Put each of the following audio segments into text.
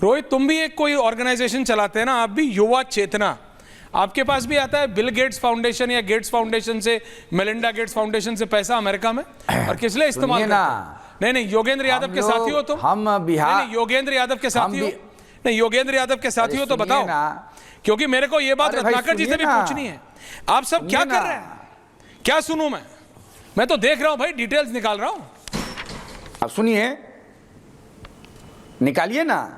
रोहित, तुम भी एक कोई ऑर्गेनाइजेशन चलाते हैं ना, आप भी, युवा चेतना, आपके पास भी आता है बिल गेट्स फाउंडेशन या गेट्स फाउंडेशन से, मेलिंडा गेट्स फाउंडेशन से पैसा अमेरिका में, और किस लिए इस्तेमाल करते हैं? नहीं, योगेंद्र यादव के साथी हो तुम? हम बिहार, नहीं, योगेंद्र यादव के साथी हो? नहीं, योगेंद्र यादव के साथी हो तो बताओ, क्योंकि मेरे को ये बात रत्नाकर जी से भी पूछनी है। आप सब क्या कर रहे हैं? क्या सुनूं मैं तो देख रहा हूं भाई, डिटेल्स निकाल रहा हूं। अब सुनिए, निकालिए ना,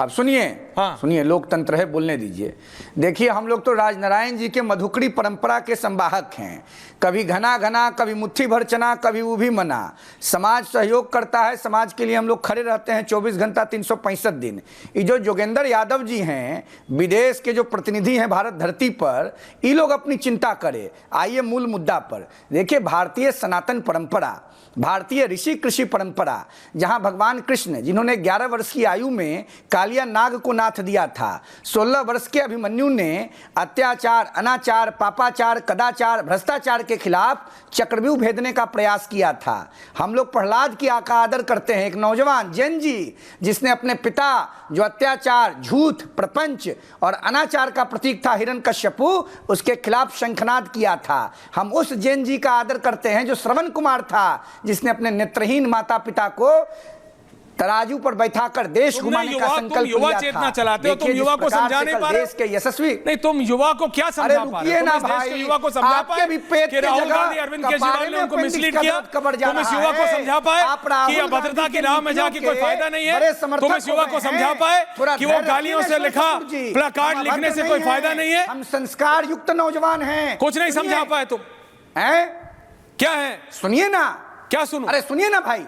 अब सुनिए। हाँ। सुनिए, लोकतंत्र है, बोलने दीजिए। देखिए, हम लोग तो राजनारायण जी के मधुकरी परंपरा के संवाहक हैं। कभी घना घना, कभी मुट्ठी भर चना, कभी उभी मना। समाज सहयोग करता है, समाज के लिए हम लोग खड़े रहते हैं 24 घंटा 365 दिन। ये जो योगेंद्र यादव जी हैं, विदेश के जो प्रतिनिधि हैं भारत धरती पर, ये लोग अपनी चिंता करें। आइए मूल मुद्दा पर। देखिए, भारतीय सनातन परंपरा, भारतीय ऋषि कृषि परंपरा, जहां भगवान कृष्ण, जिन्होंने 11 वर्ष की आयु में कालिया नाग को नाथ दिया था, 16 वर्ष के अभिमन्यु ने अत्याचार, अनाचार, पापाचार, कदाचार, भ्रष्टाचार के खिलाफ चक्रव्यूह भेदने का प्रयास किया था। हम लोग प्रहलाद की आदर करते हैं, एक नौजवान जैन जी, जिसने अपने पिता, जो अत्याचार, झूठ, प्रपंच और अनाचार का प्रतीक था हिरण्यकश्यपु, उसके खिलाफ शंखनाद किया था। हम उस जैन जी का आदर करते हैं जो श्रवण कुमार था, जिसने अपने नेत्रहीन माता पिता को तराजू पर बैठाकर देश घुमाने का संकल्प युवा लिया चेतना था। चलाते हो, तुम युवा को समझा नहीं पा रहे हो। देश के यशस्वी, नहीं, तुम युवा को क्या समझा पा रहे हो? तुम इस देश के युवा को समझा पाए कि राहुल गांधी, अरविंद केजरीवाल ने उनको मिसलीड किया? तुम इस युवा को समझा पाए कि अभद्रता की राह में जाके कोई फायदा नहीं है? तुम इस युवा को समझा पाए कि वो गालियों से लिखा प्लाकार्ड लिखने से कोई फायदा नहीं है? हम संस्कार युक्त नौजवान हैं। कुछ नहीं समझा पाए तुम? हैं? क्या है? सुनिए ना। क्या सुनो? अरे सुनिए ना भाई,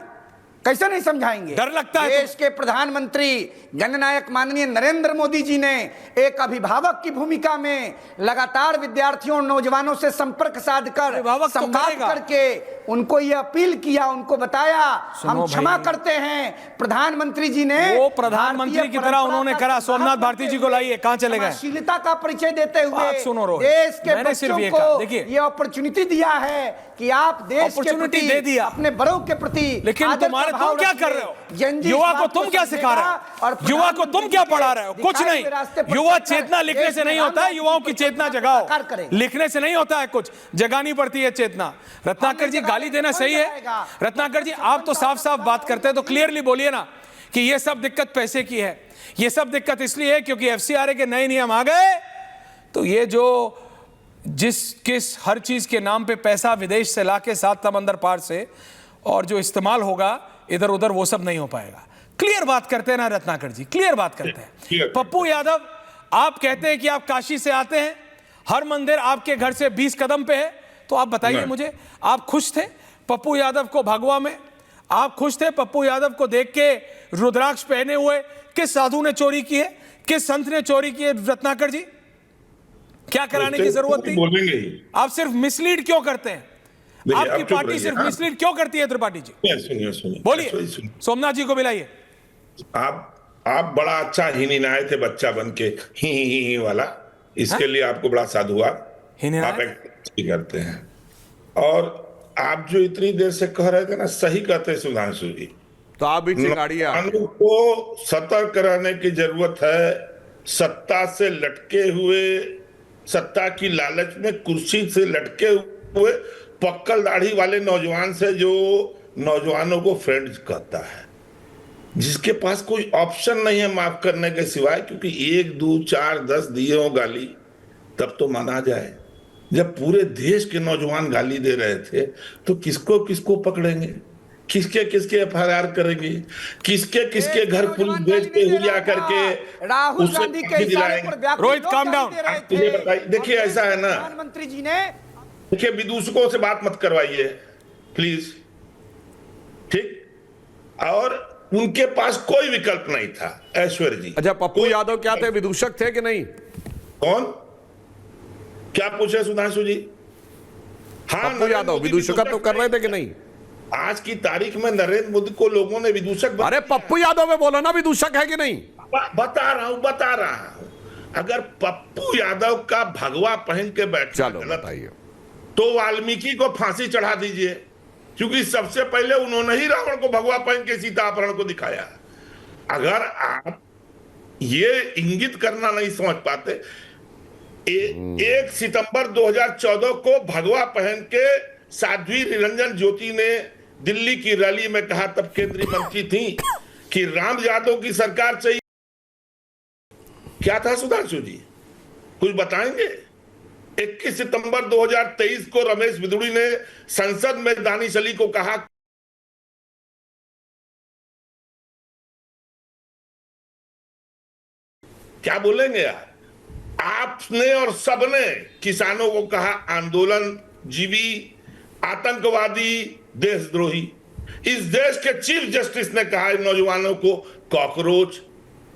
कैसे नहीं समझाएंगे? डर लगता है। देश के प्रधानमंत्री जननायक माननीय नरेंद्र मोदी जी ने एक अभिभावक की भूमिका में लगातार विद्यार्थियों और नौजवानों से संपर्क साधकर, संवाद करके उनको ये अपील किया, उनको बताया हम क्षमा करते हैं। प्रधानमंत्री जी ने, वो प्रधानमंत्री की तरह उन्होंने करा। सोमनाथ भारती जी को लाइए, कहाँ चले गए? शीलता का परिचय देते हुए सुनो, देश के बच्चों को ये अपॉर्चुनिटी दिया है कि आप देश के प्रति, दे दिया अपने बड़ों के प्रति। लेकिन तुम्हारे, तुम क्या कर रहे हो? युवा को तुम क्या सिखा रहे हो? युवा को तुम क्या पढ़ा रहे हो? कुछ नहीं। युवा चेतना लिखने से नहीं होता है, युवाओं की चेतना जगाओ। लिखने से नहीं होता है, कुछ जगानी पड़ती है चेतना। रत्नाकर जी, गाली देना सही है? रत्नाकर जी, आप तो साफ साफ बात करते हैं, तो क्लियरली बोलिए ना कि ये सब दिक्कत पैसे की है। ये सब दिक्कत इसलिए है क्योंकि एफसीआरए के नए नियम आ गए, तो ये जो किस हर चीज के नाम पे पैसा विदेश से लाके 7 समंदर पार से और जो इस्तेमाल होगा इधर उधर, वो सब नहीं हो पाएगा। क्लियर बात करते हैं ना रत्नाकर जी, क्लियर बात करते हैं। पप्पू यादव, आप कहते हैं कि आप काशी से आते हैं, हर मंदिर आपके घर से 20 कदम पे है, तो आप बताइए मुझे, आप खुश थे पप्पू यादव को भगवा में? आप खुश थे पप्पू यादव को देख के रुद्राक्ष पहने हुए? किस साधु ने चोरी की है? किस संत ने चोरी की है? रत्नाकर जी, क्या कराने की जरूरत थी? आप सिर्फ मिसलीड क्यों करते हैं? आपकी पार्टी सिर्फ मिसलीड क्यों करती है? त्रिपाठी जी, सुनिए, बोलिए। सोमनाथ जी को मिलाइए। आप बड़ा अच्छा हिनिनाए थे बच्चा बन के, ही वाला, इसके लिए आपको बड़ा साधुवाद। आप एक करते हैं, और आप जो इतनी देर से कह रहे थे ना, सही कहते हैं सुधांशु जी। तो आप भी चिंगाड़िया को सतर्क रहने की जरूरत है। सत्ता से लटके हुए, सत्ता की लालच में कुर्सी से लटके हुए पक्कल दाढ़ी वाले नौजवान से, जो नौजवानों को फ्रेंड्स कहता है, जिसके पास कोई ऑप्शन नहीं है माफ करने के सिवाय, क्योंकि 1, 2, 4, 10 दिए हो गाली तब तो माना जाए। जब पूरे देश के नौजवान गाली दे रहे थे, तो किसको किसको पकड़ेंगे? किसके किसके एफआईआर करेंगे? किसके किसके घर पुलिस भेज के हुलिया करके राहुल गांधी के इशारे पर रोहित, काम डाउन। देखिए, ऐसा है ना, प्रधानमंत्री जी ने, देखिए, विदूषकों से बात मत करवाइए प्लीज, ठीक? और उनके पास कोई विकल्प नहीं था, ऐश्वर्य जी। अच्छा, पप्पू यादव क्या थे? विदूषक थे कि नहीं? कौन? क्या पूछे सुधांशु जी? हाँ, पप्पू यादव विदूषक तो कर रहे थे कि नहीं? आज की तारीख में नरेंद्र मोदी को लोगों ने विदूषक, अरे पप्पू यादव में बोलो ना, विदूषक है कि नहीं? बता रहा हूं। अगर पप्पू यादव का भगवा पहन के बैठना गलत, तो वाल्मीकि को फांसी चढ़ा दीजिए, क्योंकि सबसे पहले उन्होंने ही रावण को भगवा पहन के सीता अपहरण को दिखाया। अगर आप ये इंगित करना नहीं समझ पाते। 1 सितंबर 2014 को भगवा पहन के साध्वी निरंजन ज्योति ने दिल्ली की रैली में कहा, तब केंद्रीय मंत्री थी, कि राम यादव की सरकार चाहिए। क्या था सुधांशु जी, कुछ बताएंगे? 21 सितंबर 2023 को रमेश बिदुड़ी ने संसद में दानिश अली को कहा, क्या बोलेंगे यार? आपने और सबने किसानों को कहा आंदोलन जीवी, आतंकवादी, देशद्रोही। इस देश के चीफ जस्टिस ने कहा नौजवानों को कॉकरोच।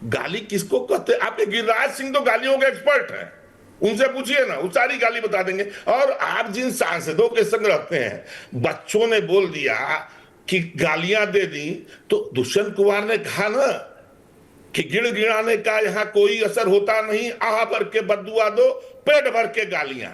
गाली किसको कहते? आपके गिरिराज सिंह तो गालियों के एक्सपर्ट हैं, उनसे पूछिए ना, वो सारी गाली बता देंगे। और आप जिन सांसदों के संग रहते हैं, बच्चों ने बोल दिया कि गालियां दे दी, तो दुष्यंत कुमार ने कहा ना कि गिड़गिड़ाने का यहां कोई असर होता नहीं, आह भर के बद्दुआ दो, पेट भर के गालियां।